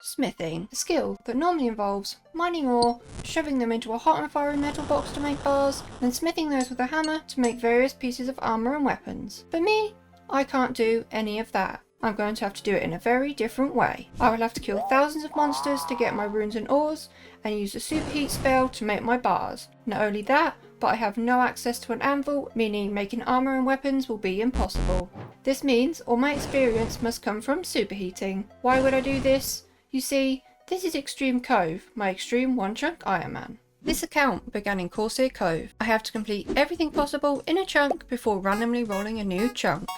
Smithing, a skill that normally involves mining ore, shoving them into a hot and fiery metal box to make bars, then smithing those with a hammer to make various pieces of armour and weapons. For me, I can't do any of that. I'm going to have to do it in a very different way. I will have to kill thousands of monsters to get my runes and ores, and use a superheat spell to make my bars. Not only that, but I have no access to an anvil, meaning making armour and weapons will be impossible. This means all my experience must come from superheating. Why would I do this? You see, this is Xtreme Cove, my Xtreme One Chunk Ironman. This account began in Corsair Cove. I have to complete everything possible in a chunk before randomly rolling a new chunk.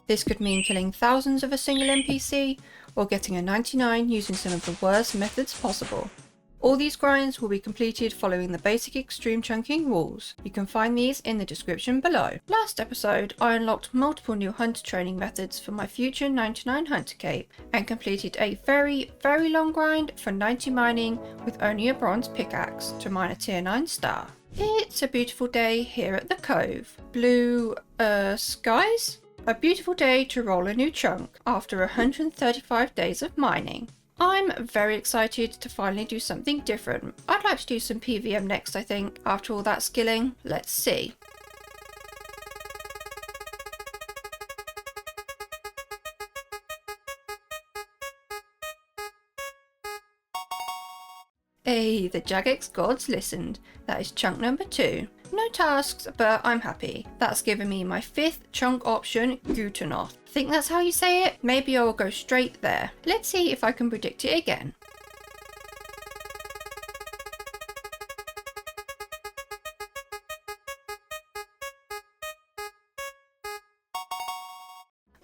This could mean killing thousands of a single NPC, or getting a 99 using some of the worst methods possible. All these grinds will be completed following the basic extreme chunking rules. You can find these in the description below. Last episode, I unlocked multiple new hunter training methods for my future 99 hunter cape, and completed a very long grind for 90 mining with only a bronze pickaxe to mine a tier 9 star. It's a beautiful day here at the cove. Blue, skies? A beautiful day to roll a new chunk after 135 days of mining. I'm very excited to finally do something different. I'd like to do some PVM next, I think. After all that skilling, let's see. Hey, the Jagex gods listened. That is chunk number 2. No tasks, but I'm happy. That's given me my 5th chunk option, Gutenoth. Think that's how you say it? Maybe I will go straight there. Let's see if I can predict it again.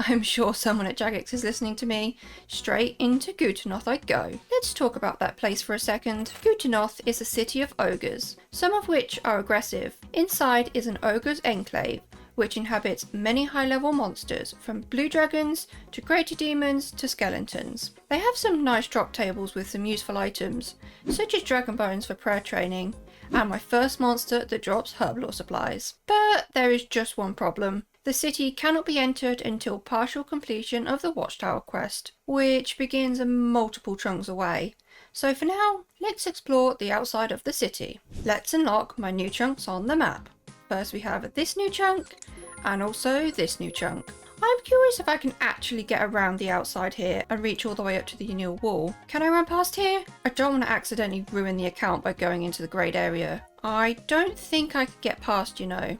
I'm sure someone at Jagex is listening to me. Straight into Gutenoth I go. Let's talk about that place for a second. Gutenoth is a city of ogres, some of which are aggressive. Inside is an ogre's enclave, which inhabits many high-level monsters, from blue dragons to greater demons to skeletons. They have some nice drop tables with some useful items, such as dragon bones for prayer training, and my first monster that drops herblore supplies. But there is just one problem. The city cannot be entered until partial completion of the Watchtower quest, which begins multiple chunks away. So for now, let's explore the outside of the city. Let's unlock my new chunks on the map. First we have this new chunk, and also this new chunk. I'm curious if I can actually get around the outside here and reach all the way up to the Yanil wall. Can I run past here? I don't want to accidentally ruin the account by going into the grade area. I don't think I could get past, you know.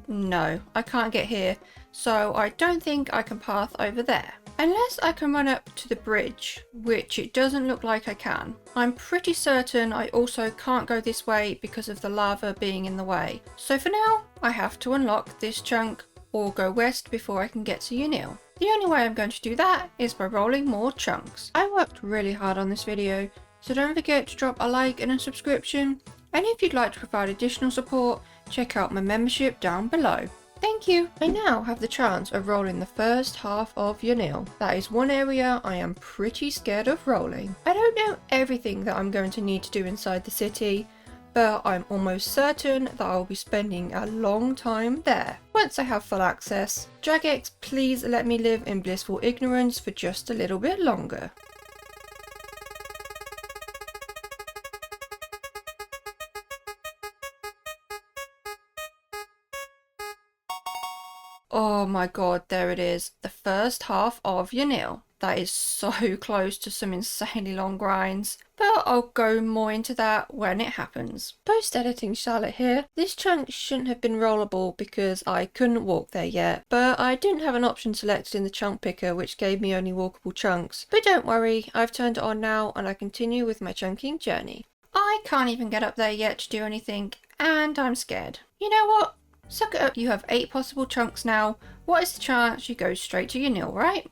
No, I can't get here, so I don't think I can path over there. Unless I can run up to the bridge, which it doesn't look like I can. I'm pretty certain I also can't go this way because of the lava being in the way. So for now, I have to unlock this chunk or go west before I can get to Yanil. The only way I'm going to do that is by rolling more chunks. I worked really hard on this video, so don't forget to drop a like and a subscription. And if you'd like to provide additional support, check out my membership down below. Thank you! I now have the chance of rolling the first half of Yanil. That is one area I am pretty scared of rolling. I don't know everything that I'm going to need to do inside the city, but I'm almost certain that I'll be spending a long time there. Once I have full access, Jagex, please let me live in blissful ignorance for just a little bit longer. Oh my god, there it is. The first half of Yanil. That is so close to some insanely long grinds, but I'll go more into that when it happens. Post-editing Charlotte here. This chunk shouldn't have been rollable because I couldn't walk there yet, but I didn't have an option selected in the chunk picker which gave me only walkable chunks. But don't worry, I've turned it on now and I continue with my chunking journey. I can't even get up there yet to do anything, and I'm scared. You know what? Suck it up, you have 8 possible chunks now. What is the chance you go straight to Yanil, right?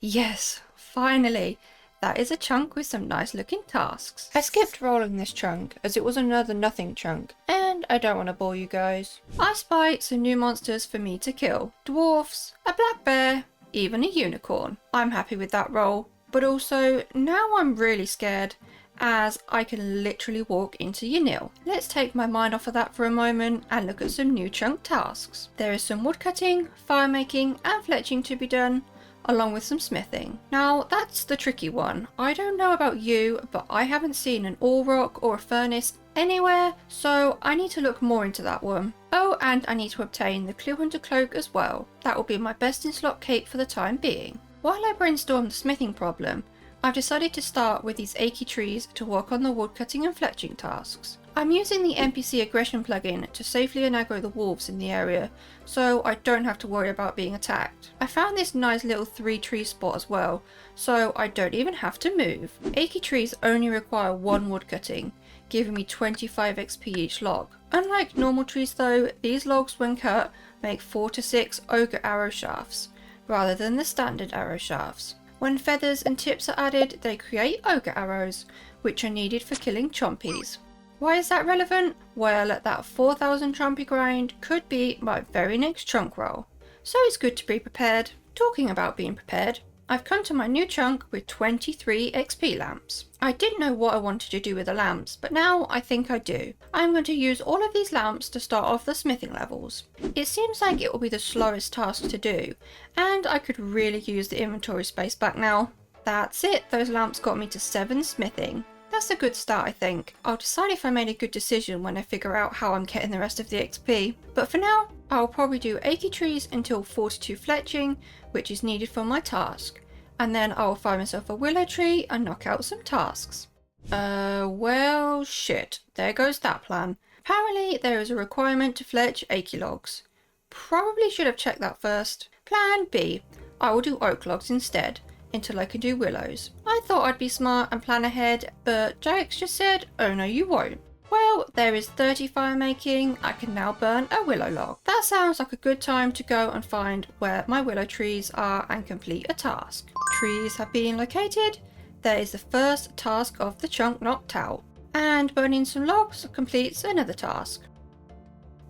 Yes, finally! That is a chunk with some nice looking tasks. I skipped rolling this chunk as it was another nothing chunk, and I don't want to bore you guys. I spy some new monsters for me to kill. Dwarfs, a black bear, even a unicorn. I'm happy with that roll, but also now I'm really scared as I can literally walk into your nil. Let's take my mind off of that for a moment and look at some new chunk tasks. There is some woodcutting, fire making and fletching to be done, along with some smithing. Now that's the tricky one. I don't know about you, but I haven't seen an ore rock or a furnace anywhere, so I need to look more into that one. Oh, and I need to obtain the Clue Hunter cloak as well. That will be my best in slot cape for the time being. While I brainstorm the smithing problem, I've decided to start with these achy trees to work on the woodcutting and fletching tasks. I'm using the NPC aggression plugin to safely aggro the wolves in the area, so I don't have to worry about being attacked. I found this nice little 3 tree spot as well, so I don't even have to move. Achy trees only require 1 woodcutting, giving me 25 XP each log. Unlike normal trees though, these logs when cut make 4 to 6 ogre arrow shafts, rather than the standard arrow shafts. When feathers and tips are added, they create ogre arrows, which are needed for killing chompies. Why is that relevant? Well, that 4000 chompy grind could be my very next chunk roll. So it's good to be prepared. Talking about being prepared, I've come to my new chunk with 23 XP lamps. I didn't know what I wanted to do with the lamps, but now I think I do. I'm going to use all of these lamps to start off the smithing levels. It seems like it will be the slowest task to do, and I could really use the inventory space back now. That's it, those lamps got me to 7 smithing. That's a good start, I think. I'll decide if I made a good decision when I figure out how I'm getting the rest of the XP. But for now, I'll probably do achy trees until 42 fletching, which is needed for my task. And then I'll find myself a willow tree and knock out some tasks. Well, shit. There goes that plan. Apparently, there is a requirement to fletch achy logs. Probably should have checked that first. Plan B. I will do oak logs instead, until I can do willows. I thought I'd be smart and plan ahead, but Jax just said, oh no you won't. Well, there is 30 fire making, I can now burn a willow log. That sounds like a good time to go and find where my willow trees are and complete a task. Trees have been located, there is the first task of the chunk knocked out. And burning some logs completes another task.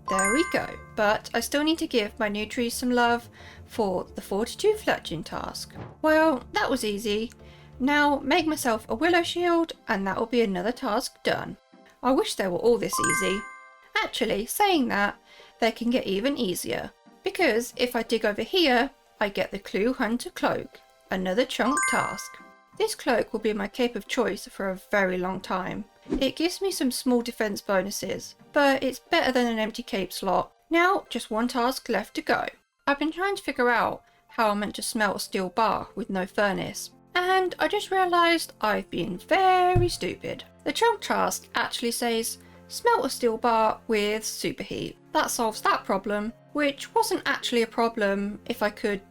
There we go, but I still need to give my new trees some love for the 42 fletching task. Well, that was easy. Now make myself a willow shield and that will be another task done. I wish they were all this easy. Actually, saying that, they can get even easier. Because if I dig over here, I get the Clue Hunter cloak, another chunk task. This cloak will be my cape of choice for a very long time. It gives me some small defense bonuses, but it's better than an empty cape slot. Now, just one task left to go. I've been trying to figure out how I'm meant to smelt a steel bar with no furnace, and I just realised I've been very stupid. The chunk task actually says, smelt a steel bar with superheat. That solves that problem, which wasn't actually a problem if I could,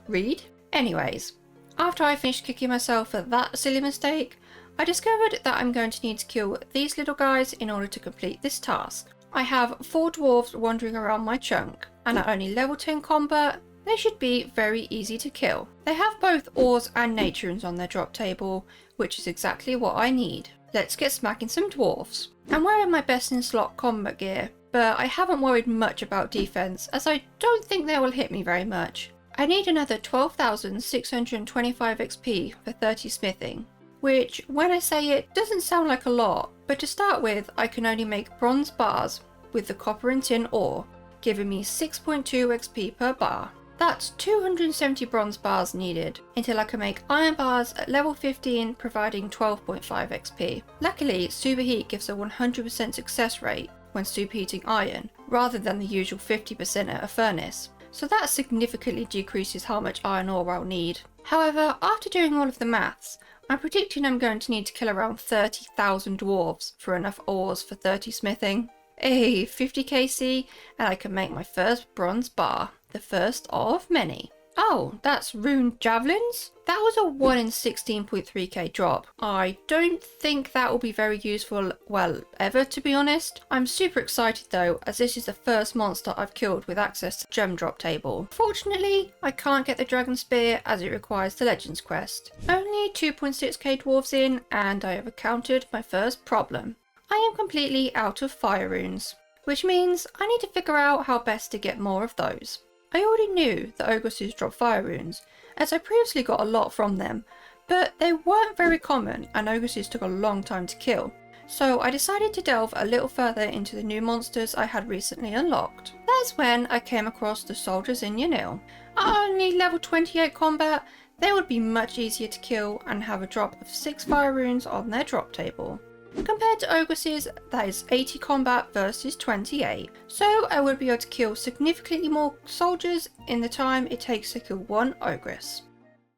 read. Anyways, after I finished kicking myself for that silly mistake, I discovered that I'm going to need to kill these little guys in order to complete this task. I have 4 dwarves wandering around my chunk, and at only level 10 combat, they should be very easy to kill. They have both ores and nature runes on their drop table, which is exactly what I need. Let's get smacking some dwarves. I'm wearing my best in slot combat gear, but I haven't worried much about defense as I don't think they will hit me very much. I need another 12,625 XP for 30 smithing, which when I say it doesn't sound like a lot, but to start with I can only make bronze bars with the copper and tin ore, giving me 6.2 XP per bar. That's 270 bronze bars needed until I can make iron bars at level 15 providing 12.5 XP. Luckily, superheat gives a 100% success rate when superheating iron rather than the usual 50% at a furnace, so that significantly decreases how much iron ore I'll need. However, after doing all of the maths, I'm predicting I'm going to need to kill around 30,000 dwarves for enough ores for 30 smithing. Hey, 50 KC and I can make my first bronze bar. The first of many. Oh, that's rune javelins? That was a 1 in 16.3k drop. I don't think that will be very useful, well, ever to be honest. I'm super excited though, as this is the first monster I've killed with access to the gem drop table. Fortunately, I can't get the dragon spear as it requires the legends quest. Only 2.6k dwarves in and I have encountered my first problem. I am completely out of fire runes, which means I need to figure out how best to get more of those. I already knew that Ogresses drop fire runes, as I previously got a lot from them, but they weren't very common and ogresses took a long time to kill. So I decided to delve a little further into the new monsters I had recently unlocked. That's when I came across the soldiers in Yanil. At only level 28 combat, they would be much easier to kill and have a drop of 6 fire runes on their drop table. Compared to ogresses, that is 80 combat versus 28, so I would be able to kill significantly more soldiers in the time it takes to kill one ogress.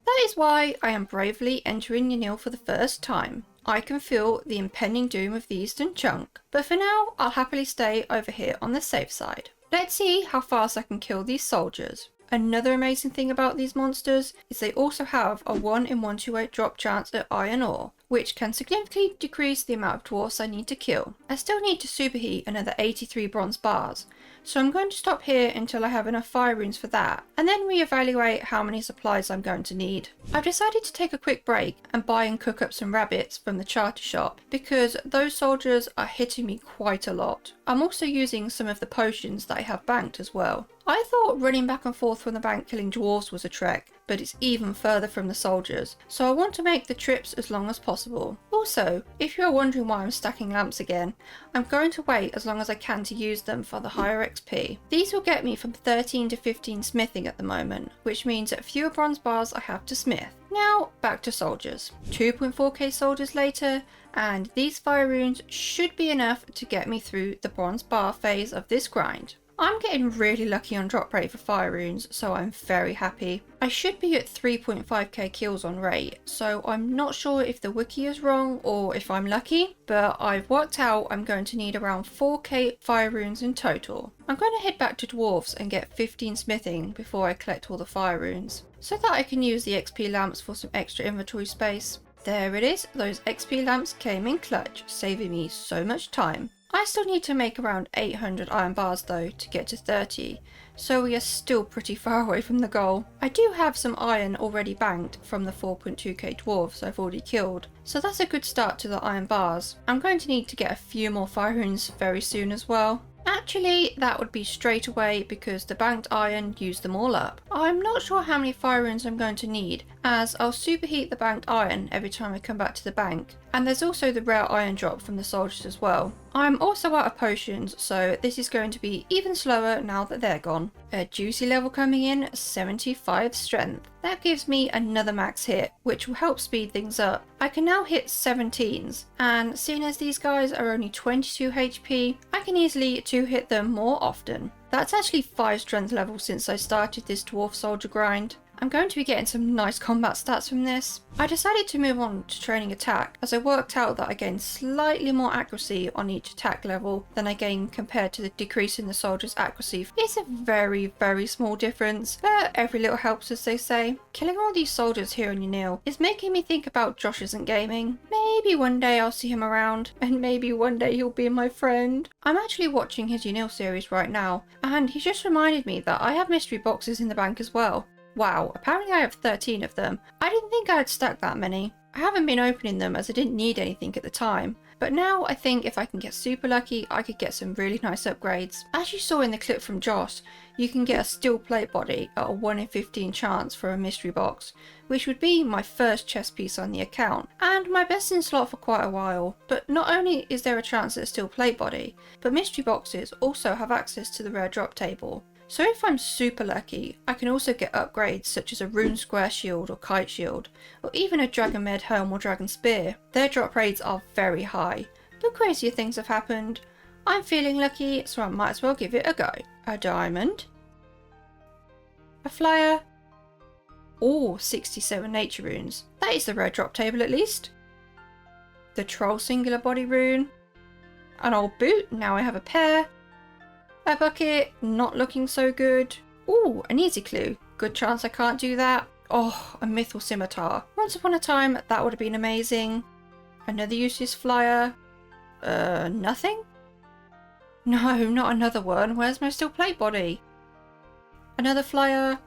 That is why I am bravely entering Yanil for the first time. I can feel the impending doom of the Eastern Chunk, but for now I'll happily stay over here on the safe side. Let's see how fast I can kill these soldiers. Another amazing thing about these monsters is they also have a 1 in 128 drop chance at iron ore, which can significantly decrease the amount of dwarfs I need to kill. I still need to superheat another 83 bronze bars, so I'm going to stop here until I have enough fire runes for that, and then reevaluate how many supplies I'm going to need. I've decided to take a quick break and buy and cook up some rabbits from the charter shop, because those soldiers are hitting me quite a lot. I'm also using some of the potions that I have banked as well. I thought running back and forth from the bank killing dwarves was a trek, but it's even further from the soldiers, so I want to make the trips as long as possible. Also, if you are wondering why I'm stacking lamps again, I'm going to wait as long as I can to use them for the higher XP. These will get me from 13 to 15 smithing at the moment, which means that fewer bronze bars I have to smith. Now back to soldiers. 2.4k soldiers later, and these fire runes should be enough to get me through the bronze bar phase of this grind. I'm getting really lucky on drop rate for fire runes, so I'm very happy. I should be at 3.5k kills on rate, so I'm not sure if the wiki is wrong or if I'm lucky, but I've worked out I'm going to need around 4k fire runes in total. I'm going to head back to dwarves and get 15 smithing before I collect all the fire runes, so that I can use the XP lamps for some extra inventory space. There it is, those XP lamps came in clutch, saving me so much time. I still need to make around 800 iron bars though to get to 30, so we are still pretty far away from the goal. I do have some iron already banked from the 4.2k dwarves I've already killed, so that's a good start to the iron bars. I'm going to need to get a few more fire runes very soon as well. Actually, that would be straight away because the banked iron used them all up. I'm not sure how many fire runes I'm going to need, as I'll superheat the banked iron every time I come back to the bank, and there's also the rare iron drop from the soldiers as well. I'm also out of potions, so this is going to be even slower now that they're gone. A juicy level coming in, 75 strength. That gives me another max hit, which will help speed things up. I can now hit 17s, and seeing as these guys are only 22 HP, I can easily 2-hit them more often. That's actually 5 strength levels since I started this dwarf soldier grind. I'm going to be getting some nice combat stats from this. I decided to move on to training attack as I worked out that I gained slightly more accuracy on each attack level than I gained compared to the decrease in the soldier's accuracy. It's a very small difference, but every little helps, as they say. Killing all these soldiers here in Yanil is making me think about Josh isn't gaming. Maybe one day I'll see him around, and maybe one day he'll be my friend. I'm actually watching his Yanil series right now, and he just reminded me that I have mystery boxes in the bank as well. Wow, apparently I have 13 of them. I didn't think I had stacked that many. I haven't been opening them as I didn't need anything at the time, but now I think if I can get super lucky, I could get some really nice upgrades. As you saw in the clip from Josh, you can get a steel plate body at a 1 in 15 chance for a mystery box, which would be my first chest piece on the account, and my best in slot for quite a while. But not only is there a chance at a steel plate body, but mystery boxes also have access to the rare drop table. So if I'm super lucky, I can also get upgrades such as a rune square shield or kite shield, or even a dragon med helm or dragon spear. Their drop rates are very high, but crazier things have happened. I'm feeling lucky, so I might as well give it a go. A diamond, a flyer, or 67 nature runes. That is the rare drop table at least. The troll singular body rune, an old boot, now I have a pair. A bucket, not looking so good. Ooh, an easy clue. Good chance I can't do that. Oh, a mythal scimitar. Once upon a time, that would have been amazing. Another useless flyer. Nothing? No, not another one. Where's my steel plate body? Another flyer.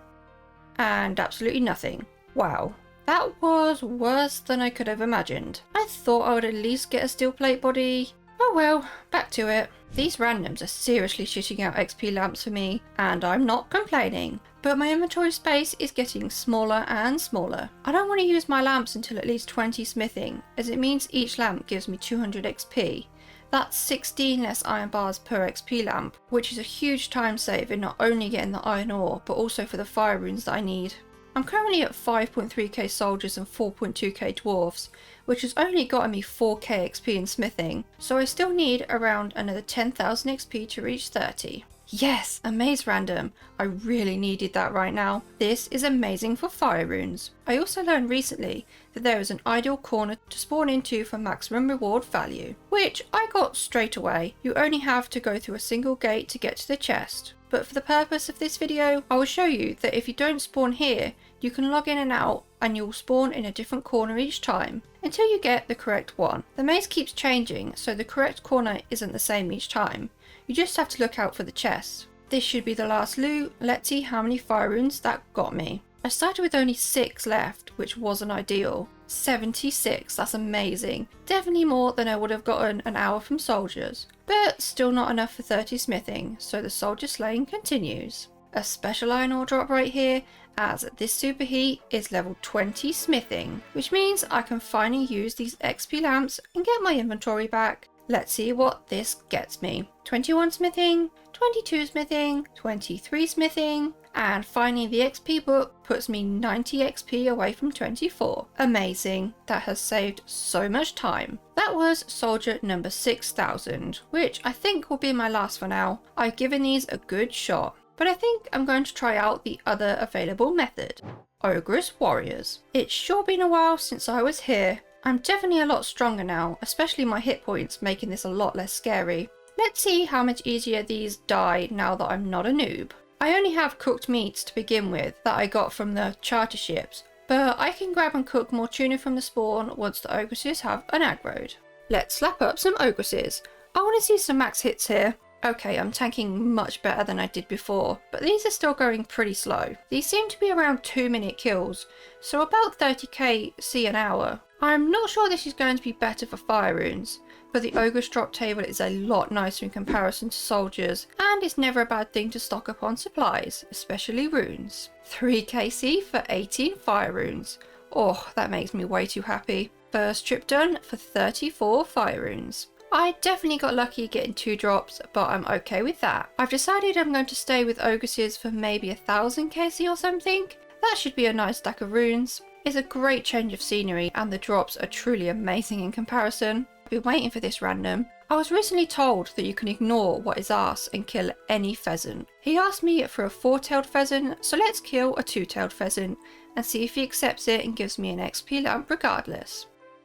And absolutely nothing. Wow. That was worse than I could have imagined. I thought I would at least get a steel plate body. Oh Oh well, back to it. These randoms are seriously shitting out XP lamps for me, and I'm not complaining. But my inventory space is getting smaller and smaller. I don't want to use my lamps until at least 20 smithing, as it means each lamp gives me 200 XP. That's 16 less iron bars per XP lamp, which is a huge time save in not only getting the iron ore, but also for the fire runes that I need. I'm currently at 5.3k soldiers and 4.2k dwarfs, which has only gotten me 4k XP in smithing, so I still need around another 10,000 XP to reach 30. Yes, a maze random. I really needed that right now. This is amazing for fire runes. I also learned recently that there is an ideal corner to spawn into for maximum reward value, which I got straight away. You only have to go through a single gate to get to the chest. But for the purpose of this video, I will show you that if you don't spawn here, you can log in and out and you'll spawn in a different corner each time, until you get the correct one. The maze keeps changing, so the correct corner isn't the same each time. You just have to look out for the chests. This should be the last loot. Let's see how many fire runes that got me. I started with only 6 left, which wasn't ideal. 76, that's amazing. Definitely more than I would have gotten an hour from soldiers, but still not enough for 30 smithing, so the soldier slaying continues. A special iron ore drop right here, as this superheat is level 20 smithing, which means I can finally use these XP lamps and get my inventory back. Let's see what this gets me. 21 smithing, 22 smithing, 23 smithing, and finally the XP book puts me 90 XP away from 24. Amazing, that has saved so much time. That was soldier number 6000, which I think will be my last for now. I've given these a good shot, but I think I'm going to try out the other available method. Ogress warriors. It's sure been a while since I was here. I'm definitely a lot stronger now, especially my hit points making this a lot less scary. Let's see how much easier these die now that I'm not a noob. I only have cooked meats to begin with that I got from the charter ships, but I can grab and cook more tuna from the spawn once the ogresses have unaggroed. Let's slap up some ogresses. I want to see some max hits here. Okay, I'm tanking much better than I did before, but these are still going pretty slow. These seem to be around 2-minute kills, so about 30k C an hour. I'm not sure this is going to be better for fire runes, but the Ogress drop table is a lot nicer in comparison to soldiers, and it's never a bad thing to stock up on supplies, especially runes. 3k C for 18 fire runes. Oh, that makes me way too happy. First trip done for 34 fire runes. I definitely got lucky getting 2 drops, but I'm okay with that. I've decided I'm going to stay with Ogresses for maybe 1000 KC or something. That should be a nice stack of runes. It's a great change of scenery and the drops are truly amazing in comparison. I've been waiting for this random. I was recently told that you can ignore what is asked and kill any pheasant. He asked me for a 4-tailed pheasant, so let's kill a 2-tailed pheasant and see if he accepts it and gives me an XP lamp regardless.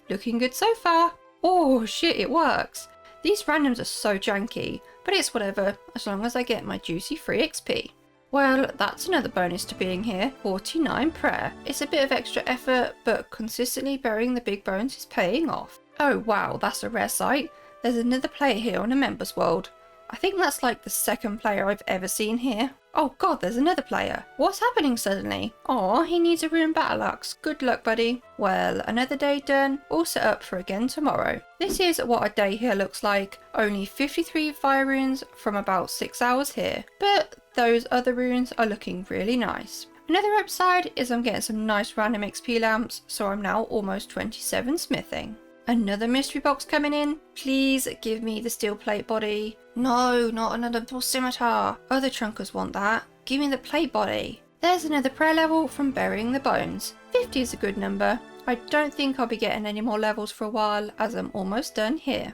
Looking good so far. Oh shit, it works! These randoms are so janky, but it's whatever, as long as I get my juicy free XP. Well, that's another bonus to being here, 49 prayer. It's a bit of extra effort, but consistently burying the big bones is paying off. Oh wow, that's a rare sight. There's another player here on a members world. I think that's like the second player I've ever seen here. Oh god, there's another player. What's happening suddenly? Aw, he needs a rune battle axe. Good luck, buddy. Well, another day done, all set up for again tomorrow. This is what a day here looks like. Only 53 fire runes from about 6 hours here. But those other runes are looking really nice. Another upside is I'm getting some nice random XP lamps, so I'm now almost 27 smithing. Another mystery box coming in. Please give me the steel plate body. No, not another double scimitar. Other trunkers want that. Give me the plate body. There's another prayer level from burying the bones. 50 is a good number. I don't think I'll be getting any more levels for a while, as I'm almost done here.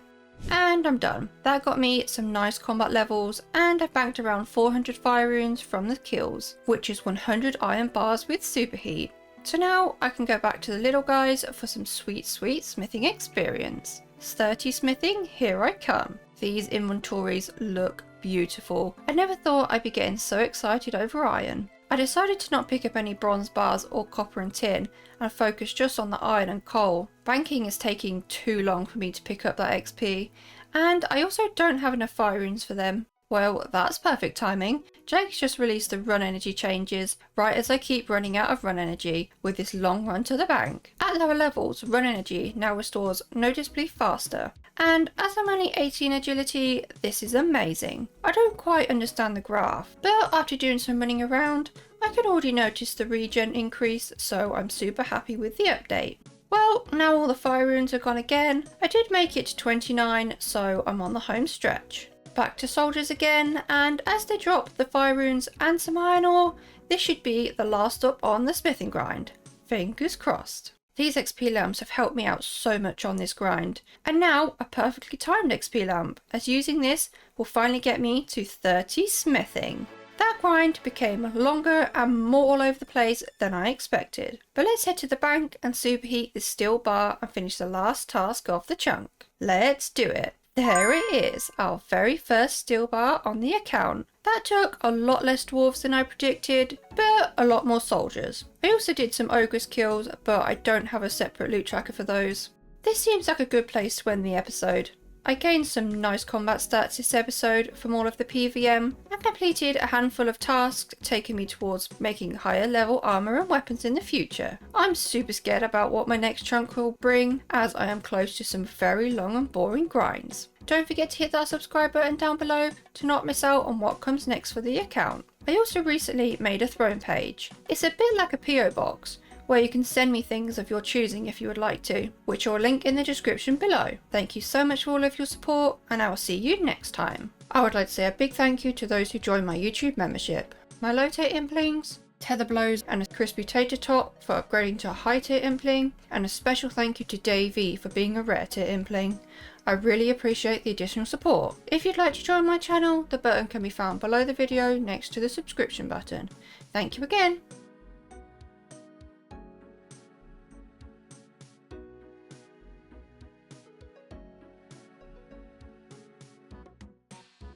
And I'm done. That got me some nice combat levels, and I banked around 400 fire runes from the kills, which is 100 iron bars with superheat. So now I can go back to the little guys for some sweet smithing experience. 30 smithing, here I come. These inventories look beautiful. I never thought I'd be getting so excited over iron. I decided to not pick up any bronze bars or copper and tin and focus just on the iron and coal. Banking is taking too long for me to pick up that XP, and I also don't have enough fire runes for them. Well, that's perfect timing. Jagex just released the run energy changes right as I keep running out of run energy with this long run to the bank. At lower levels, run energy now restores noticeably faster. And as I'm only 18 agility, this is amazing. I don't quite understand the graph, but after doing some running around, I can already notice the regen increase, so I'm super happy with the update. Well, now all the fire runes are gone again. I did make it to 29, so I'm on the home stretch. Back to soldiers again, and as they drop the fire runes and some iron ore, this should be the last up on the smithing grind. Fingers crossed. These XP lamps have helped me out so much on this grind, and now a perfectly timed XP lamp, as using this will finally get me to 30 smithing. That grind became longer and more all over the place than I expected. But let's head to the bank and superheat this steel bar and finish the last task of the chunk. Let's do it. There it is, our very first steel bar on the account. That took a lot less dwarves than I predicted, but a lot more soldiers. I also did some Ogress kills, but I don't have a separate loot tracker for those. This seems like a good place to end the episode. I gained some nice combat stats this episode from all of the PVM and completed a handful of tasks taking me towards making higher level armor and weapons in the future. I'm super scared about what my next chunk will bring, as I am close to some very long and boring grinds. Don't forget to hit that subscribe button down below to not miss out on what comes next for the account. I also recently made a throne page. It's a bit like a PO box, where you can send me things of your choosing if you would like to, which I'll link in the description below. Thank you so much for all of your support, and I will see you next time. I would like to say a big thank you to those who joined my YouTube membership. My low tier implings, Tether Blows and a Crispy Tater Tot for upgrading to a high tier impling, and a special thank you to Davey for being a rare tier impling. I really appreciate the additional support. If you'd like to join my channel, the button can be found below the video next to the subscription button. Thank you again.